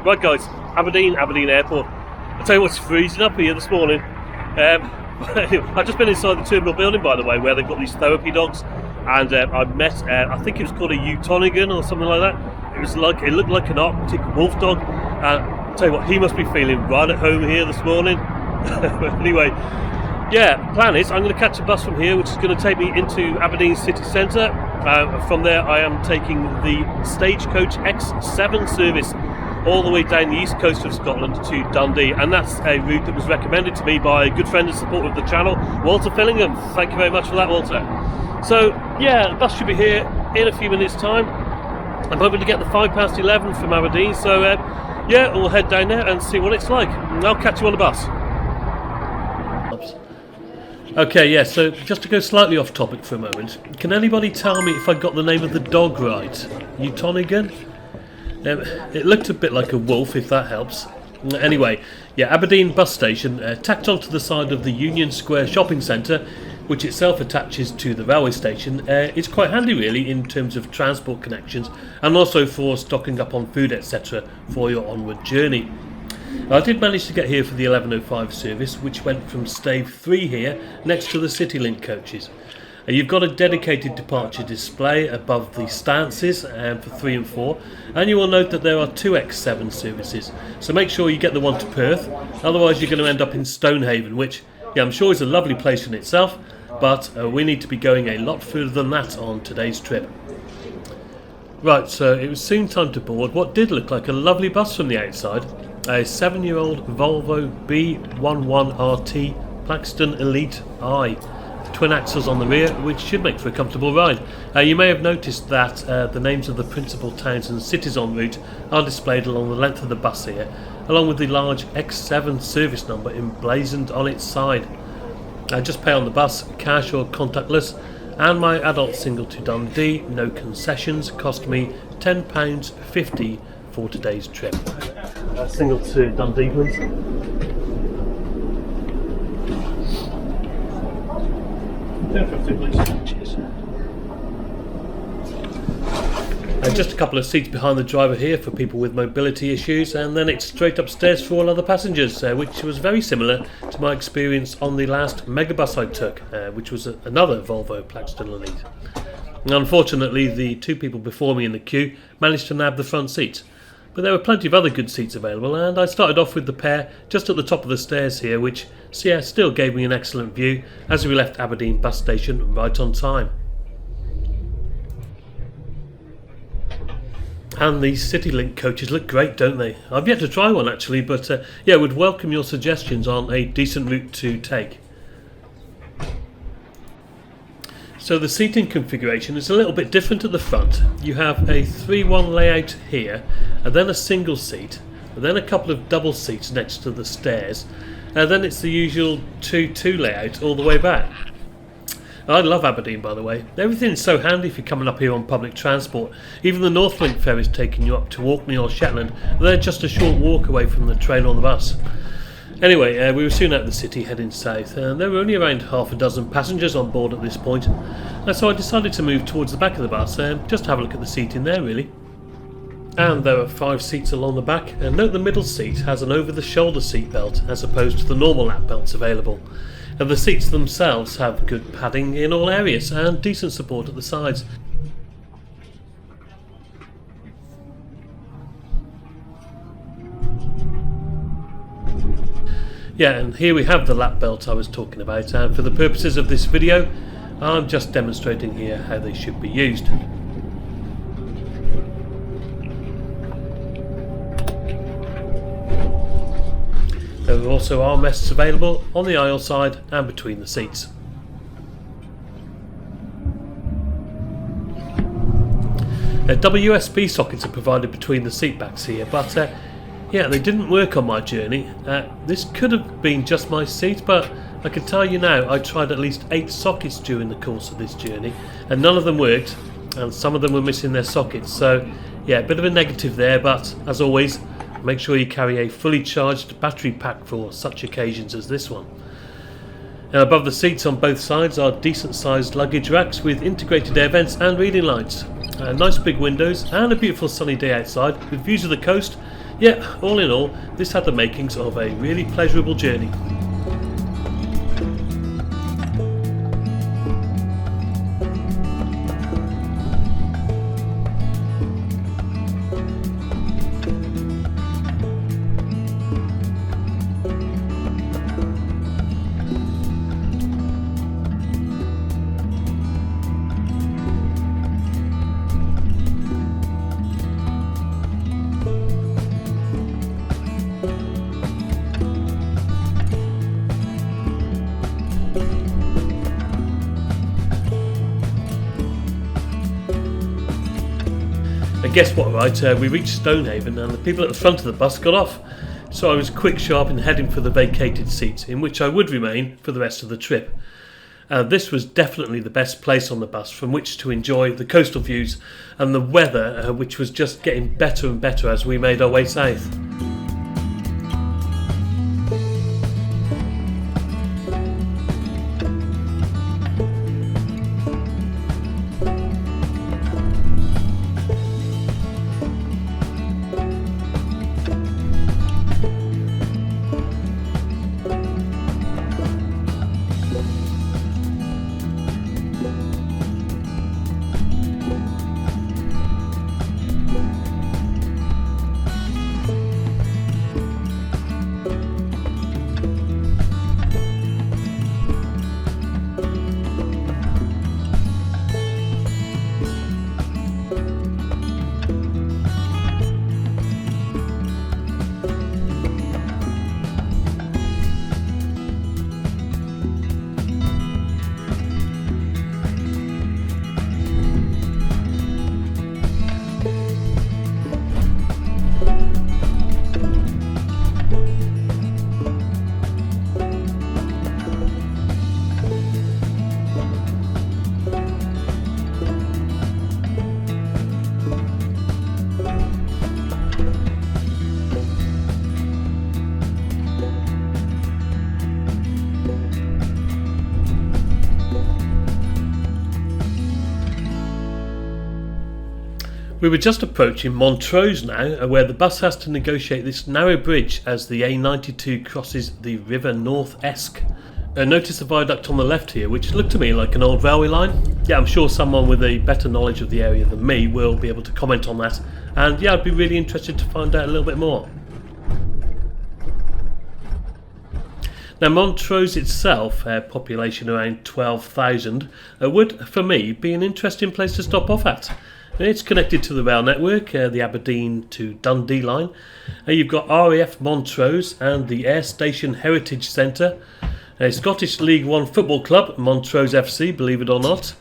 Right guys, Aberdeen Airport. I tell you what's freezing up here this morning. I've just been inside the terminal building, by the way, where they've got these therapy dogs, and I met, I think it was called a Utonigan or something like that. It looked like an Arctic wolf dog. I tell you what, he must be feeling right at home here this morning. Anyway, yeah, plan is I'm going to catch a bus from here, which is going to take me into Aberdeen city centre. From there, I am taking the Stagecoach X7 service all the way down the east coast of Scotland to Dundee, and that's a route that was recommended to me by a good friend and supporter of the channel, Walter Fillingham. Thank you very much for that, Walter. So yeah, the bus should be here in a few minutes time. I'm hoping to get the 11:05 from Aberdeen, so yeah, we'll head down there and see what it's like. I'll catch you on the bus. Okay, yeah, so just to go slightly off topic for a moment, can anybody tell me if I got the name of the dog right? Utonigan? It looked a bit like a wolf, if that helps. Anyway, yeah, Aberdeen bus station, tacked onto the side of the Union Square shopping centre, which itself attaches to the railway station. It's quite handy really in terms of transport connections, and also for stocking up on food, etc. for your onward journey. I did manage to get here for the 11:05 service, which went from Stave 3 here, next to the CityLink coaches. You've got a dedicated departure display above the stances for 3 and 4, and you will note that there are 2 X7 services, so make sure you get the one to Perth, otherwise you're going to end up in Stonehaven, which, yeah, I'm sure is a lovely place in itself, but we need to be going a lot further than that on today's trip. Right, so it was soon time to board what did look like a lovely bus from the outside, a 7-year-old Volvo B11RT Plaxton Elite I. Twin axles on the rear, which should make for a comfortable ride. You may have noticed that the names of the principal towns and cities en route are displayed along the length of the bus here, along with the large X7 service number emblazoned on its side. Just pay on the bus, cash or contactless, and my adult single to Dundee, no concessions, cost me £10.50 for today's trip. Single to Dundee, please. Cheers. Just a couple of seats behind the driver here for people with mobility issues, and then it's straight upstairs for all other passengers, which was very similar to my experience on the last megabus I took, which was another Volvo Plaxton Elite. Unfortunately, the 2 people before me in the queue managed to nab the front seats, but there were plenty of other good seats available, and I started off with the pair just at the top of the stairs here, which still gave me an excellent view as we left Aberdeen bus station right on time. And these CityLink coaches look great, don't they? I've yet to try one actually, but yeah, would welcome your suggestions on a decent route to take. So the seating configuration is a little bit different at the front. You have a 3-1 layout here, and then a single seat, and then a couple of double seats next to the stairs, and then it's the usual 2-2 layout all the way back. I love Aberdeen, by the way. Everything's so handy if you're coming up here on public transport. Even the Northlink ferry is taking you up to Orkney or Shetland, and they're just a short walk away from the train or the bus. Anyway, we were soon out of the city heading south, and there were only around half a dozen passengers on board at this point, so I decided to move towards the back of the bus just to have a look at the seating there really. And there are 5 seats along the back, and note the middle seat has an over-the-shoulder seat belt as opposed to the normal lap belts available. And the seats themselves have good padding in all areas and decent support at the sides. Yeah, and here we have the lap belt I was talking about, and for the purposes of this video I'm just demonstrating here how they should be used. There are also armrests available on the aisle side and between the seats. USB sockets are provided between the seat backs here, but yeah, they didn't work on my journey. This could have been just my seat, but I can tell you now I tried at least 8 sockets during the course of this journey, and none of them worked, and some of them were missing their sockets, so yeah, a bit of a negative there, but as always, make sure you carry a fully charged battery pack for such occasions as this one. Now, above the seats on both sides are decent sized luggage racks with integrated air vents and reading lights. Nice big windows and a beautiful sunny day outside with views of the coast. Yeah, all in all, this had the makings of a really pleasurable journey. And guess what, right? We reached Stonehaven and the people at the front of the bus got off. So I was quick, sharp in heading for the vacated seats, in which I would remain for the rest of the trip. This was definitely the best place on the bus from which to enjoy the coastal views and the weather, which was just getting better and better as we made our way south. We were just approaching Montrose now, where the bus has to negotiate this narrow bridge as the A92 crosses the River North Esk. Notice the viaduct on the left here, which looked to me like an old railway line. Yeah, I'm sure someone with a better knowledge of the area than me will be able to comment on that, and yeah, I'd be really interested to find out a little bit more. Now Montrose itself, population around 12,000, would, for me, be an interesting place to stop off at. It's connected to the rail network, the Aberdeen to Dundee line. You've got RAF Montrose and the Air Station Heritage Centre, a Scottish League One football club, Montrose FC, believe it or not,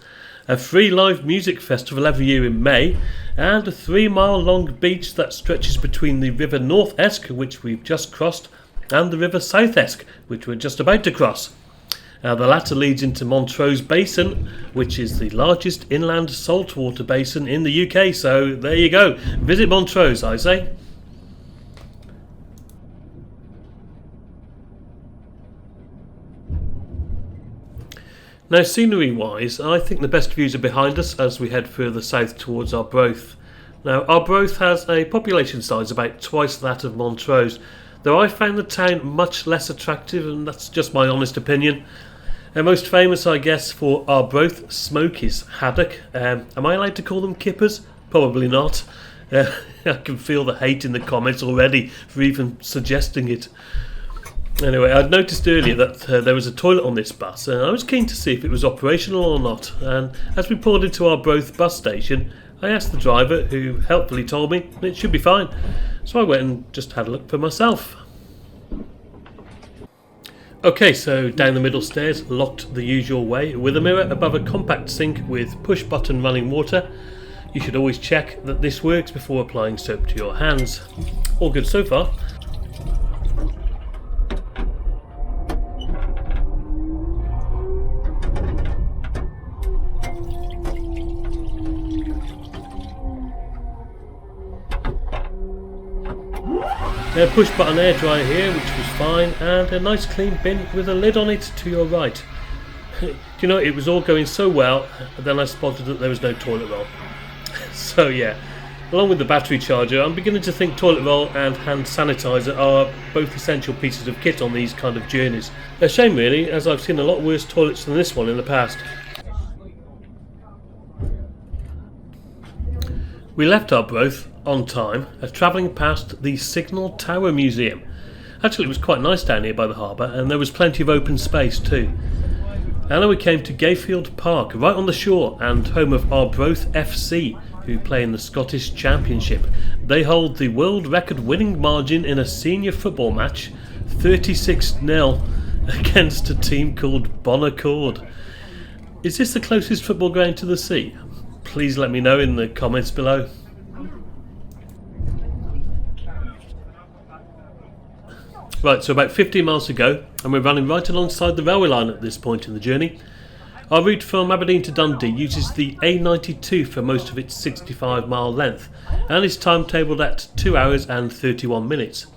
a free live music festival every year in May, and a 3-mile long beach that stretches between the River North Esk, which we've just crossed, and the River South Esk, which we're just about to cross. The latter leads into Montrose Basin, which is the largest inland saltwater basin in the UK, so there you go. Visit Montrose, I say. Now, scenery-wise, I think the best views are behind us as we head further south towards Arbroath. Now, Arbroath has a population size about twice that of Montrose, though I found the town much less attractive, and that's just my honest opinion. Most famous, I guess, for Arbroath Smokies haddock. Am I allowed to call them kippers? Probably not. I can feel the hate in the comments already for even suggesting it. Anyway, I'd noticed earlier that there was a toilet on this bus, and I was keen to see if it was operational or not. And as we pulled into Arbroath bus station, I asked the driver, who helpfully told me it should be fine. So I went and just had a look for myself. Okay, so down the middle stairs, locked the usual way, with a mirror above a compact sink with push-button running water. You should always check that this works before applying soap to your hands. All good so far. Push button air dryer here, which was fine, and a nice clean bin with a lid on it to your right. Do you know, it was all going so well, then I spotted that there was no toilet roll. So yeah, Along with the battery charger, I'm beginning to think toilet roll and hand sanitizer are both essential pieces of kit on these kind of journeys. A shame really, as I've seen a lot worse toilets than this one in the past. We left Arbroath on time, travelling past the Signal Tower Museum. Actually, it was quite nice down here by the harbour, and there was plenty of open space too. And then we came to Gayfield Park, right on the shore, and home of Arbroath FC, who play in the Scottish Championship. They hold the world record winning margin in a senior football match, 36-0, against a team called Bonaccord. Is this the closest football ground to the sea? Please let me know in the comments below. Right, so about 15 miles to go, and we're running right alongside the railway line at this point in the journey. Our route from Aberdeen to Dundee uses the A92 for most of its 65-mile length, and is timetabled at 2 hours and 31 minutes.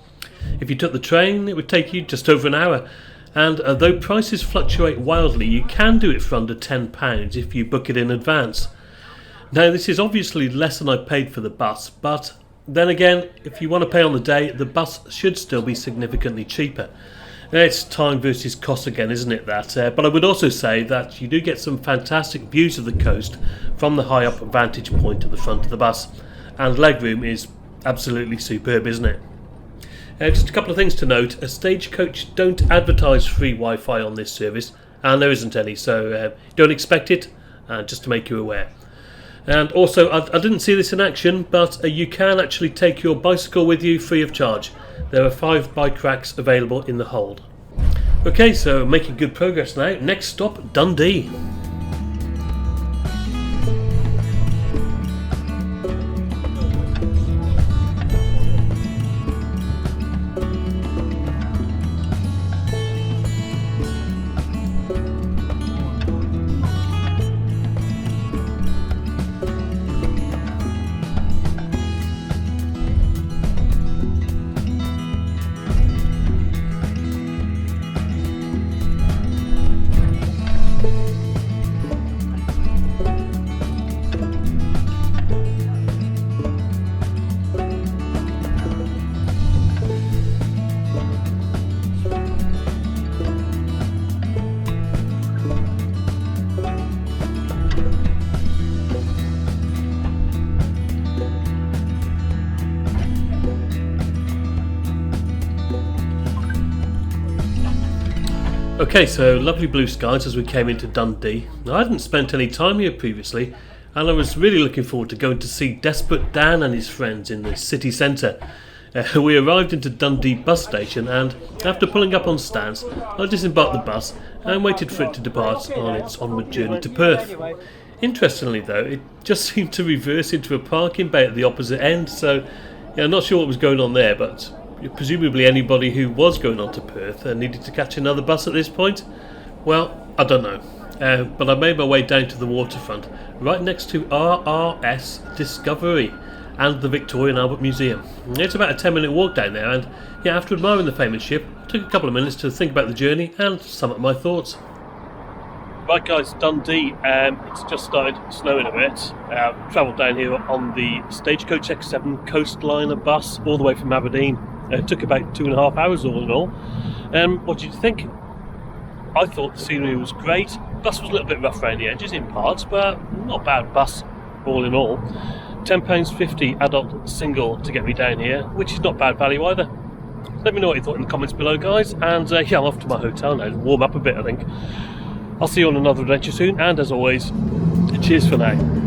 If you took the train, it would take you just over an hour, and though prices fluctuate wildly, you can do it for under £10 if you book it in advance. Now, this is obviously less than I paid for the bus, but then again, if you want to pay on the day, the bus should still be significantly cheaper. It's time versus cost again, isn't it, that? But I would also say that you do get some fantastic views of the coast from the high up vantage point at the front of the bus, and legroom is absolutely superb, isn't it? Just a couple of things to note. Stagecoach don't advertise free Wi-Fi on this service, and there isn't any, so don't expect it, just to make you aware. And also, I didn't see this in action, but you can actually take your bicycle with you free of charge. There are 5 bike racks available in the hold. Okay, so making good progress now. Next stop, Dundee. Okay, so lovely blue skies as we came into Dundee. I hadn't spent any time here previously, and I was really looking forward to going to see Desperate Dan and his friends in the city centre. We arrived into Dundee bus station, and after pulling up on stands, I disembarked the bus and waited for it to depart on its onward journey to Perth. Interestingly though, it just seemed to reverse into a parking bay at the opposite end, so yeah, I'm not sure what was going on there, but presumably anybody who was going on to Perth needed to catch another bus at this point. Well, I don't know. But I made my way down to the waterfront, right next to RRS Discovery and the Victoria and Albert Museum. It's about a 10-minute walk down there, and yeah, after admiring the famous ship, I took a couple of minutes to think about the journey and sum up my thoughts. Right guys, Dundee, it's just started snowing a bit. Travelled down here on the Stagecoach X7 Coastrider bus all the way from Aberdeen. It took about 2.5 hours all in all. What did you think? I thought the scenery was great. Bus was a little bit rough around the edges in parts, but not a bad bus all in all. £10.50 adult single to get me down here, which is not bad value either. Let me know what you thought in the comments below, guys, and yeah, I'm off to my hotel now to warm up a bit, I think. I'll see you on another adventure soon, and as always, cheers for now.